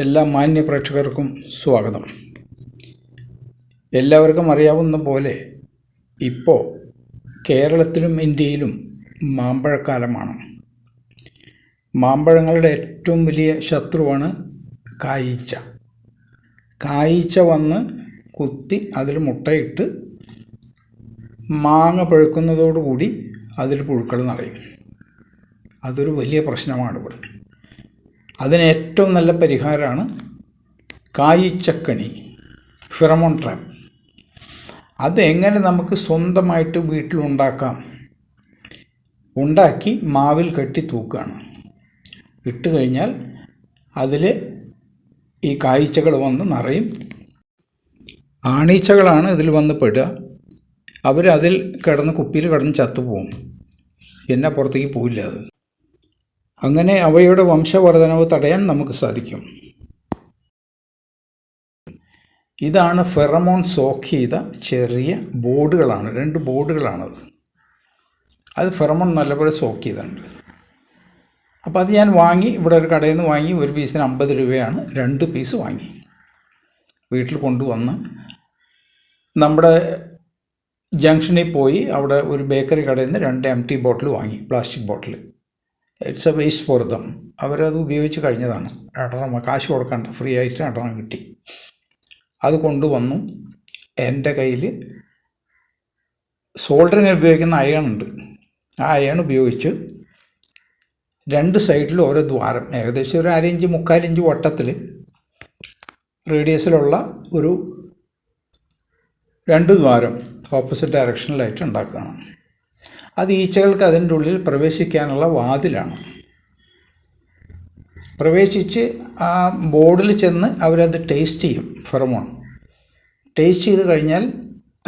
എല്ലാ മാന്യ പ്രേക്ഷകർക്കും സ്വാഗതം. എല്ലാവർക്കും അറിയാവുന്ന പോലെ ഇപ്പോൾ കേരളത്തിലും ഇന്ത്യയിലും മാമ്പഴക്കാലമാണ്. മാമ്പഴങ്ങളുടെ ഏറ്റവും വലിയ ശത്രുവാണ് കായീച്ച. കായീച്ച വന്ന് കുത്തി അതിൽ മുട്ടയിട്ട് മാങ്ങ പഴുക്കുന്നതോടുകൂടി അതിൽ പുഴുക്കൾ നിറയും. അതൊരു വലിയ പ്രശ്നമാണ് ഇവിടെ. അതിന് ഏറ്റവും നല്ല പരിഹാരമാണ് കായീച്ചക്കണി, ഫെറമോൺ ട്രാപ്പ്. അതെങ്ങനെ നമുക്ക് സ്വന്തമായിട്ട് വീട്ടിലുണ്ടാക്കാം? ഉണ്ടാക്കി മാവിൽ കെട്ടി തൂക്കുകയാണ്. ഇട്ട് കഴിഞ്ഞാൽ അതിൽ ഈ കായീച്ചകൾ വന്ന് നിറയും. ആണീച്ചകളാണ് ഇതിൽ വന്ന് പെടുക. അവരതിൽ കിടന്ന് കുപ്പിയിൽ കിടന്ന് ചത്തുപോകും. പിന്നെ പുറത്തേക്ക് പോവില്ല അത്. അങ്ങനെ അവയുടെ വംശവർധനവ് തടയാൻ നമുക്ക് സാധിക്കും. ഇതാണ് ഫെറമോൺ സോക്ക് ചെയ്ത ചെറിയ ബോർഡുകളാണ്, 2 ബോർഡുകളാണത്. അത് ഫെറമോൺ നല്ലപോലെ സോക്ക് ചെയ്തിട്ടുണ്ട്. അപ്പോൾ അത് ഞാൻ വാങ്ങി, ഇവിടെ ഒരു കടയിൽ നിന്ന് വാങ്ങി. ഒരു പീസിന് 50 രൂപയാണ്. 2 പീസ് വാങ്ങി വീട്ടിൽ കൊണ്ടുവന്ന് നമ്മുടെ ജംഗ്ഷനിൽ പോയി അവിടെ ഒരു ബേക്കറി കടയിൽ നിന്ന് 2 എംറ്റി ബോട്ടിൽ വാങ്ങി, plastic bottle. It's A waste for them. അവരത് ഉപയോഗിച്ച് കഴിഞ്ഞതാണ്. 2 കാശ് കൊടുക്കണ്ട, ഫ്രീ ആയിട്ട് 2 കിട്ടി. അത് കൊണ്ടുവന്നു. എൻ്റെ കയ്യിൽ സോൾഡറിങ് ഉപയോഗിക്കുന്ന അയണുണ്ട്. ആ അയൺ ഉപയോഗിച്ച് 2 സൈഡിലും ഓരോ ദ്വാരം, ഏകദേശം ഒരു 1/2 ഇഞ്ച് 3/4 ഇഞ്ച് വട്ടത്തിൽ റേഡിയസിലുള്ള ഒരു 2 ദ്വാരം ഓപ്പോസിറ്റ് ഡയറക്ഷനിലായിട്ട് ഉണ്ടാക്കുകയാണ്. അത് ഈച്ചകൾക്ക് അതിൻ്റെ ഉള്ളിൽ പ്രവേശിക്കാനുള്ള വാതിലാണ്. പ്രവേശിച്ച് ആ ബോർഡിൽ ചെന്ന് അവരത് ടേസ്റ്റ് ചെയ്യും. ഫെറമോൺ ടേസ്റ്റ് ചെയ്ത് കഴിഞ്ഞാൽ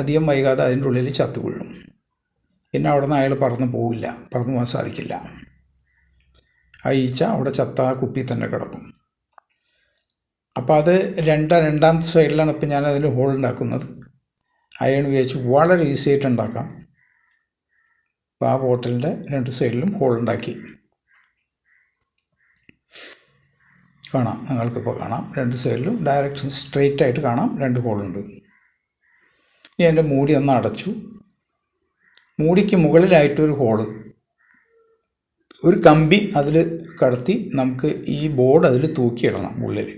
അധികം വൈകാതെ അതിൻ്റെ ഉള്ളിൽ ചത്തു വീഴും. പിന്നെ അവിടെ നിന്ന് അയാൾ പറന്നു പോവില്ല, പറന്നു പോകാൻ സാധിക്കില്ല. ആ ഈച്ച അവിടെ ചത്ത ആ കുപ്പി തന്നെ കിടക്കും. അപ്പോൾ അത് രണ്ടാമത്തെ സൈഡിലാണ് ഇപ്പം ഞാൻ അതിന് ഹോൾ ഉണ്ടാക്കുന്നത്. അയൺ ഉപയോഗിച്ച് വളരെ ഈസി ആയിട്ട് ഉണ്ടാക്കാം. അപ്പോൾ ആ ബോട്ടിലിൻ്റെ 2 സൈഡിലും ഹോൾ ഉണ്ടാക്കി കാണാം. നിങ്ങൾക്കിപ്പോൾ കാണാം, 2 സൈഡിലും ഡയറക്റ്റ് സ്ട്രെയിറ്റ് ആയിട്ട് കാണാം, 2 ഹോളുണ്ട്. ഇനി എൻ്റെ മൂടി ഒന്ന് അടച്ചു. മൂടിക്ക് മുകളിലായിട്ടൊരു ഹോള്, ഒരു കമ്പി അതിൽ കടത്തി നമുക്ക് ഈ ബോർഡ് അതിൽ തൂക്കിയിടണം. ഉള്ളിൽ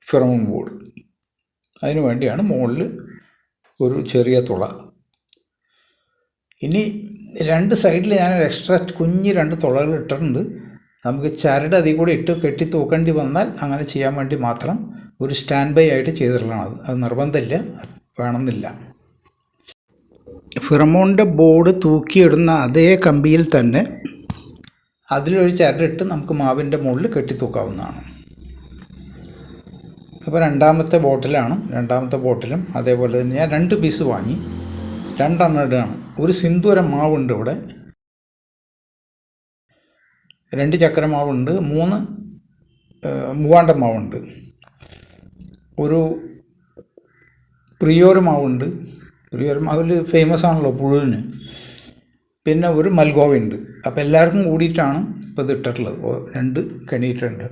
ഫെറമോൺ ബോർഡ്. അതിനു വേണ്ടിയാണ് മുകളിൽ ഒരു ചെറിയ തുള. ഇനി 2 സൈഡിൽ ഞാൻ എക്സ്ട്രാ കുഞ്ഞ് 2 തുളകൾ ഇട്ടിട്ടുണ്ട്. നമുക്ക് ചരട് അതിൽ കൂടെ ഇട്ട് കെട്ടി തൂക്കേണ്ടി വന്നാൽ അങ്ങനെ ചെയ്യാൻ വേണ്ടി മാത്രം ഒരു സ്റ്റാൻഡ് ബൈ ആയിട്ട് ചെയ്തിട്ടുള്ളതാണ്. അത് നിർബന്ധമില്ല, വേണമെന്നില്ല. ഫെറമോണിൻ്റെ ബോർഡ് തൂക്കിയിടുന്ന അതേ കമ്പിയിൽ തന്നെ അതിലൊരു ചരടിട്ട് നമുക്ക് മാവിൻ്റെ മുകളിൽ കെട്ടി തൂക്കാവുന്നതാണ്. അപ്പോൾ രണ്ടാമത്തെ ബോട്ടിലാണ്. 2ാമത്തെ ബോട്ടിലും അതേപോലെ തന്നെ ഞാൻ 2 പീസ് വാങ്ങി, 2 ഇടുകയാണ്. ഒരു സിന്ദൂരം മാവുണ്ട് ഇവിടെ, 2 ചക്കര മാവുണ്ട്, 3 മൂവാണ്ടൻ മാവുണ്ട്, ഒരു പ്രിയോർ മാവുണ്ട്. പ്രിയോർ മാവിൽ ഫേമസ് ആണല്ലോ പുഴുവിന്. പിന്നെ ഒരു മൽഗോവയുണ്ട്. അപ്പോൾ എല്ലാവർക്കും കൂടിയിട്ടാണ് ഇപ്പോൾ ഇത് ഇട്ടിട്ടുള്ളത്. 2 കണിയിട്ടുണ്ട്.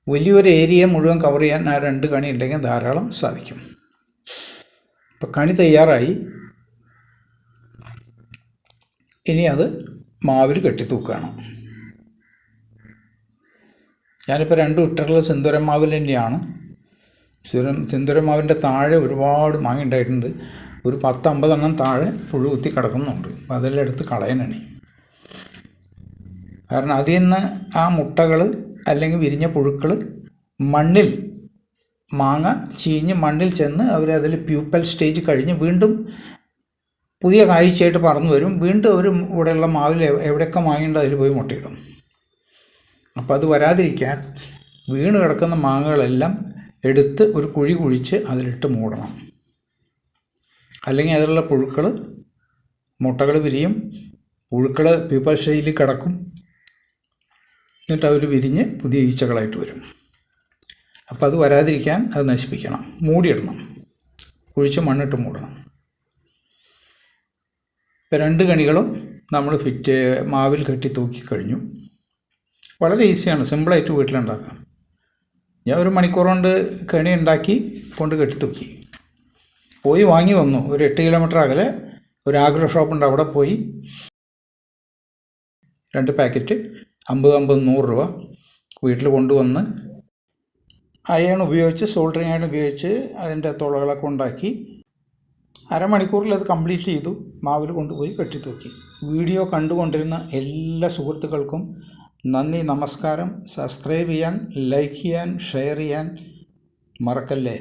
വലിയൊരു ഏരിയ മുഴുവൻ കവർ ചെയ്യാൻ ആ 2 കണി ഉണ്ടെങ്കിൽ ധാരാളം സാധിക്കും. ഇപ്പോൾ കണി തയ്യാറായി. ഇനി അത് മാവിൽ കെട്ടി തൂക്കുകയാണ്. ഞാനിപ്പോൾ 2 ഇട്ടിട്ടുള്ളത് സിന്ദൂരം മാവിൽ തന്നെയാണ്. സിന്ദൂരം മാവിൻ്റെ താഴെ ഒരുപാട് മാങ്ങ ഉണ്ടായിട്ടുണ്ട്. ഒരു 10-50 എണ്ണം താഴെ പുഴു കുത്തി കിടക്കുന്നുണ്ട്. അപ്പോൾ അതെല്ലാം എടുത്ത് കളയാനാണ്. കാരണം അതിൽ നിന്ന് ആ മുട്ടകൾ അല്ലെങ്കിൽ വിരിഞ്ഞ പുഴുക്കൾ മണ്ണിൽ, മാങ്ങ ചീഞ്ഞ് മണ്ണിൽ ചെന്ന് അവരതിൽ പ്യൂപ്പൽ സ്റ്റേജ് കഴിഞ്ഞ് വീണ്ടും പുതിയ കാഴ്ചയായിട്ട് പറന്നു വരും. വീണ്ടും അവർ ഇവിടെയുള്ള മാവിൽ എവിടെയൊക്കെ മാങ്ങയുണ്ടോ അതിൽ പോയി മുട്ടയിടും. അപ്പോൾ അത് വരാതിരിക്കാൻ വീണ് കിടക്കുന്ന മാങ്ങകളെല്ലാം എടുത്ത് ഒരു കുഴി കുഴിച്ച് അതിലിട്ട് മൂടണം. അല്ലെങ്കിൽ അതിലുള്ള പുഴുക്കൾ, മുട്ടകൾ വിരിയും, പുഴുക്കൾ പ്യൂപ്പൽ സ്റ്റേജിൽ കിടക്കും. എന്നിട്ട് അവർ വിരിഞ്ഞ് പുതിയ ഈച്ചകളായിട്ട് വരും. അപ്പോൾ അത് വരാതിരിക്കാൻ അത് നശിപ്പിക്കണം, മൂടിയിടണം, കുഴിച്ച് മണ്ണിട്ട് മൂടണം. ഇപ്പോൾ 2 കണികളും നമ്മൾ മാവിൽ കെട്ടി തൂക്കി കഴിഞ്ഞു. വളരെ ഈസിയാണ്, സിമ്പിളായിട്ട് വീട്ടിലുണ്ടാക്കാം. ഞാൻ 1 മണിക്കൂർ കൊണ്ട് കെണി ഉണ്ടാക്കി കൊണ്ട് കെട്ടിത്തൂക്കി. പോയി വാങ്ങി വന്നു. ഒരു 8 കിലോമീറ്റർ അകലെ ഒരു ആഗ്രോ ഷോപ്പുണ്ട്. അവിടെ പോയി 2 പാക്കറ്റ് 50-100 രൂപ വീട്ടിൽ കൊണ്ടുവന്ന് അയൺ ഉപയോഗിച്ച്, സോൾഡറിങ് അയൺ ഉപയോഗിച്ച് അതിൻ്റെ തുളകളൊക്കെ ഉണ്ടാക്കി അരമണിക്കൂറിൽ അത് കംപ്ലീറ്റ് ചെയ്തു. മാവിൽ കൊണ്ടുപോയി കെട്ടിത്തൂക്കി. വീഡിയോ കണ്ടുകൊണ്ടിരുന്ന എല്ലാ സുഹൃത്തുക്കൾക്കും നന്ദി, നമസ്കാരം. സബ്സ്ക്രൈബ് ചെയ്യാൻ, ലൈക്ക് ചെയ്യാൻ, ഷെയർ ചെയ്യാൻ മറക്കല്ലേ.